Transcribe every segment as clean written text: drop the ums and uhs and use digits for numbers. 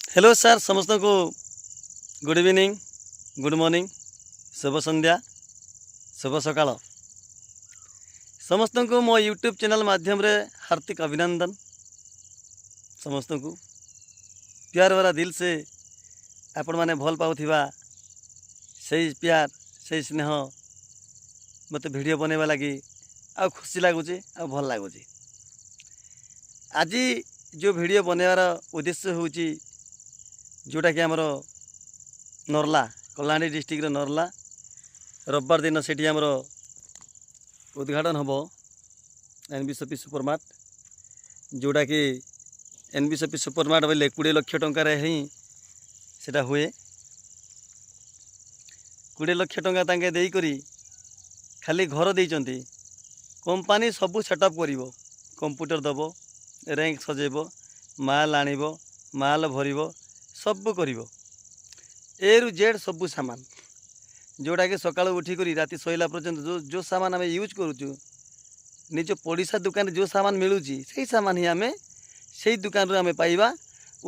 Hello sir समस्त को good evening good morning शुभ संध्या शुभ सकाल समस्त को मो यूट्यूब चैनल माध्यम रे हार्दिक अभिनंदन। समस्त को प्यार वाला दिल से आपण माने भल पाउथिबा सही प्यार सही स्नेह मत वीडियो बनैबा लगी आ खुशी लगुच आ भल लगुच। आज जो वीडियो बनैबार उद्देश्य होची जोटा कि आमर नर्ला कलाहांडी डिस्ट्रिक्ट नर्ला रविवार दिन से आमर उद्घाटन हम एनबीसीपी सुपरमार्ट जोटा कि एनबीसीपी सुपरमार्ट बोले 20 लाख टंकार ही सेटा हुए 20 लाख टंका तांके देई करी खाली घर देइचंती कंपनी सबू सेटअप करिवो कंप्यूटर दबो रैंक सजेब माल आनिबो माल भरिबो सब करिवो ए रु जेड सबू सामान जोटा कि सकाळु उठी करी राति सोइला पर्यंत जो सामान आम यूज करूचु निज पड़िशा दुकान जो सामान मिलूची से सामान ही आम से दुकान आम पाइबा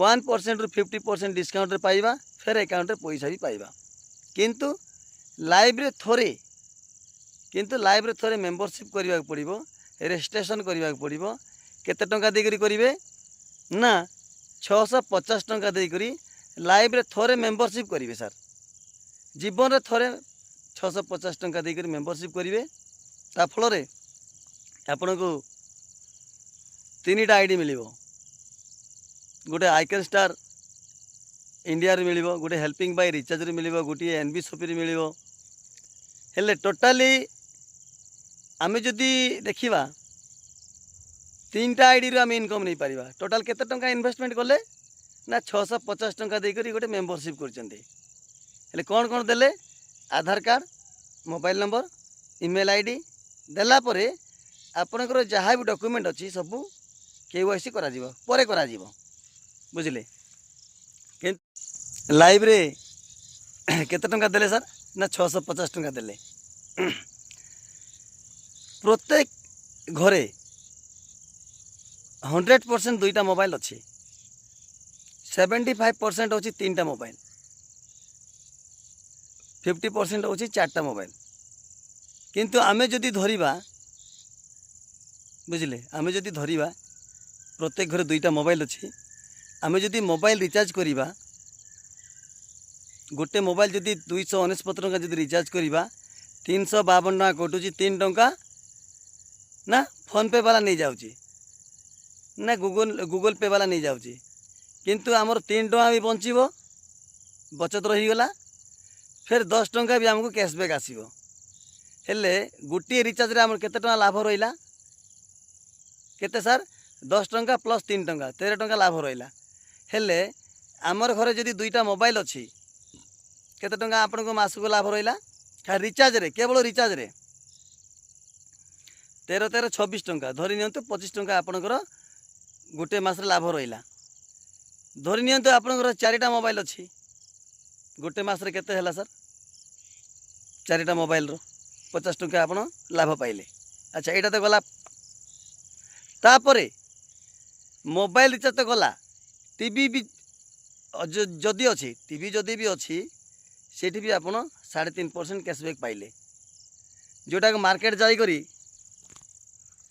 1% रु 50% डिस्काउंट रे पाइबा फेर अकाउंट रे पैसा भी पाइबा किंतु लाइव रे थोड़े मेंबरशिप करने पड़ो रजिस्ट्रेशन करने पड़ो केते टंका देकरी करिवे ना 650 टंका देकरी लाइव रे थोड़े मेंबरशिप करिवे सर जीवन रे थोड़े 650 टंका देकरी मेंबरशिप करिवे ता फल रे आपन को 3टा आईडी मिलिबो गोटे आइकन स्टार इंडिया रे मिलिबो गोटे हेल्पिंग बाय रिचार्ज रे मिलिबो गोटे एनबीसीपी रे मिलिबो हेले टोटाली आमे जदी देखिबा 3टा आईडी रो आमे इनकम नहीं पारिबा टोटाल केते टंका इन्वेस्टमेंट करले ना 650 टंका देकरी गोटे मेंबरशिप करचंती हेले कौन कौन देले Aadhaar card mobile number email ID देला परे आपनकर जहाँ भी डॉक्यूमेंट अच्छी सबू केवाईसी करा जीवो परे करा जीवो बुझिले कि लाइव रे केते टंका देले सर ना 650 टंका देले प्रत्येक घरे 100% 2टा मोबाइल अच्छी 75% होची 3टा मोबाइल 50% होची 4टा मोबाइल किंतु आमे जदि धरिबा बुझिले आमे जदि धरिबा प्रत्येक घरे 2टा मोबाइल अच्छी आमे जदि मोबाइल रिचार्ज करिबा गोटे मोबाइल जदि 249 टंका जदि रिचार्ज करिबा 352 टंका कटुची 3 टंका ना फोन पे वाला नहीं जाउची ना गूगल पे वाला नहीं जाउची किंतु आमर 3 टंका भी बंचीबो बचत रही गला फिर 10 टंका भी हमको कैशबैक आसीबो हेले गोटे रिचार्ज रे हमर केते टंका लाभ रहिला केते सर 10 टंका प्लस 3 टंका 13 टंका लाभ रहिला हेले आमर घरे जदि 2टा मोबाइल अच्छी केते टंका आपन को मास को लाभ रहिला खाली रिचार्ज रे केवल रिचार्ज रे 13 26 टंका धरि नियंतु 25 टंका आपनकर गोटे मास रे लाभ रहिला धरि नियंतु आपनकर 4टा मोबाइल अच्छी गोटे मास रे केते हैला सर 4टा मोबाइल रो 50 टंका आपन लाभ पाइले। अच्छा एटा तो गला तापरे मोबाइल रिचार्ज तो गला टीवी भी जदि अच्छी टीवी जदि भी अच्छी सेठी भी आपन 3.5% कैशबैक पाइले जोटा मार्केट जाई करी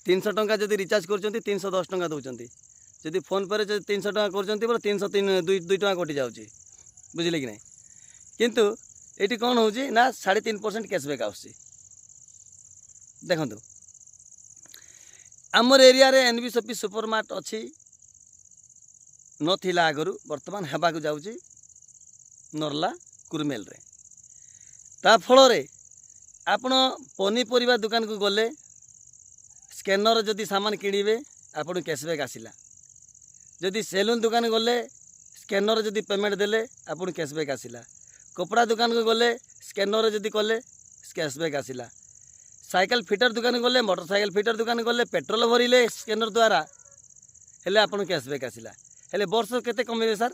300 टंका जदि रिचार्ज करचंती 310 टंका दउचंती जदि फोन पे जदि 300 टंका करचंती बोले 302 टंका कटि जाउची बुझिले कि नहीं किंतु एटी कौन होची ना 3.5% कैशबैक आउची देखंतु आमर एरिया रे एनबीसीपी सुपरमार्ट अच्छी नथिला आगरू वर्तमान हेबा को जाउची नरला कुरमेल रे ता फल रे आपण पनीपरिया दुकान को गले स्कैनर जदि सामान किणवे आपन कैशबैक आसिला जदि सेलून दुकान गले स्कैनर जदि पेमेंट देले आपन कैशबैक आसिला कपड़ा दुकान को गले स्कैनर जदि कले कैशबैक आसिला साइकिल फिटर दुकान गले मोटरसाइकिल फिटर दुकान गले पेट्रोल भरिले स्कैनर द्वारा हेले आपन कैशबैक आसिला हेले वर्ष केते कमेबे सर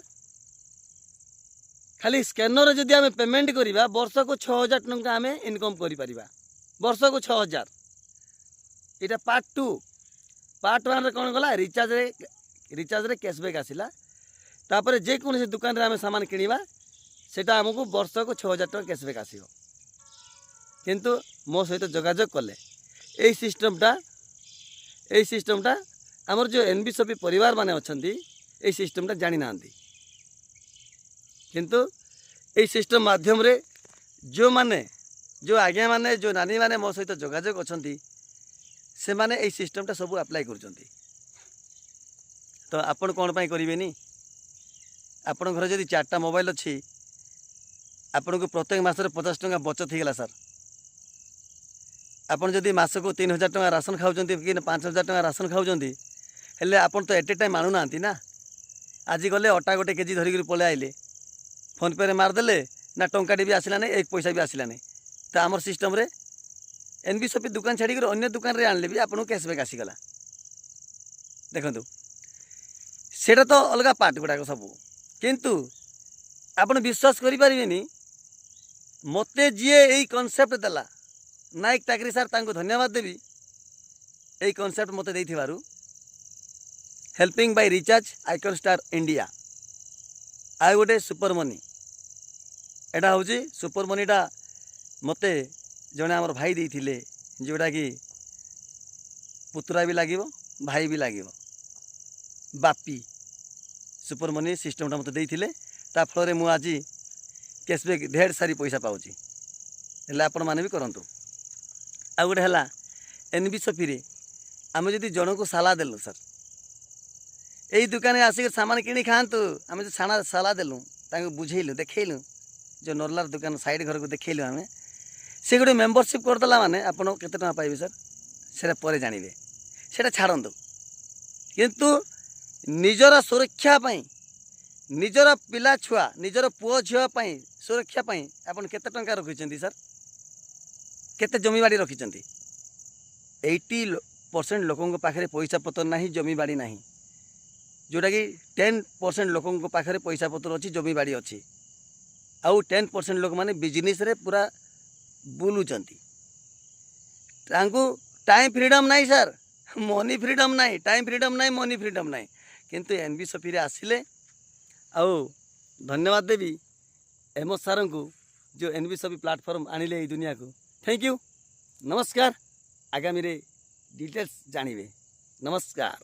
खाली स्कैनर जदि आमे पेमेंट करिबा वर्ष को 6000 टंका आमे इनकम करि परिबा वर्ष को 6000 इटा पार्ट 1 रे कोन गला रिचार्ज रे कैशबैक आसिला तापर जेकोसी दुकान आम सामान किणवा सेटा आमको वर्ष को 6000 टका कैशबैक आसो किंतु मो सहित जोगाजोग कले यही सिस्टमटा आमर जो एनबीएसपी परिवार माने अछंती यही सिस्टमटा जानी ना किंतु यही सिस्टम माध्यम रे जो माने जो आज्ञा माने जो नानी माने मो सहित जोगाजोग अछंती से माने यही सिस्टमटा सब अप्लाई करछंती तो आपण कौन पाई करेनि आपण घर जदि 4टा मोबाइल अच्छी आपण को प्रत्येक मासरे 50 टका बचत हो गला सर आपण जदि मास को 3000 टका राशन खाऊंती कि 5000 टका राशन खाऊंती हेले आपण तो एट ए टाइम आणुना ना आज गले अटा गोटे केजी धरिक पलि आइले फोन पे रे मारदेले ना टंकाटी भी आसला नहीं एक पैसा भी आसला नहीं तो आमर सिस्टम रे एनबीएसपी दुकान छाड़ी अन्य दुकान रे आनले भी आपको कैशबैक आसीगला देखंतु सेटा तो अलग पार्ट गुड़ाक सब किंतु आपण विश्वास करें मते जीए यही कॉन्सेप्ट देला नायक टाकरी सार तांको धन्यवाद देवी यही कॉन्सेप्ट मते देइथिबारु helping by recharge icon star India आ गोटे सुपर मनी एटा हूँ सुपर मनीटा मते जड़े आमर भाई देइथिले जोटा कि पुतरा भी लगे भाई भी लगे बापी सुपर मनी सिस्टमटा मत देइथिले ता फल मु आज कैशबैक ढेर सारी पैसा पाऊँगी हेल्ले आपण मैंने भी करंतु आ गोटे है एनबीएसपी रे आम जदि जन को साला देलु सर यही दुकान आसिक सामान किणी खातु आम जो साला देलु बुझेलु देखलु जो नर्लार दुकान साइड घर को देखलु आम से गोटे मेम्बरशिप करदेला माने आपड़ केते टका पाइबे सर से पर जानवे से छाड़ू किंतु निजर सुरक्षा निजर पिला छुआ निजर पुओ झीपाई सुरक्षा आपन केते टंका रखिछंती सर केते जमी बाड़ी रखिछंती 80% लोकों पाखे पैसा पतर नहीं जमी बाड़ी नहीं जोटा कि 10% लोकों पाखे पैसा पतर अच्छी जमी बाड़ी अच्छी आउ 10% लोक माने बिजनेस रे पूरा बुलुचंती टाइम फ्रीडम नहीं सर मनी फ्रीडम नहीं टाइम फ्रीडम नहीं मनी फ्रीडम नहीं किंतु एनबीएसपी रे आसिले आउ धन्यवाद देवी एमएस सार को जो एनबीएसपी प्लेटफॉर्म आनिले ये दुनिया को थैंक यू नमस्कार आगामी रे डिटेल्स जानिबे नमस्कार।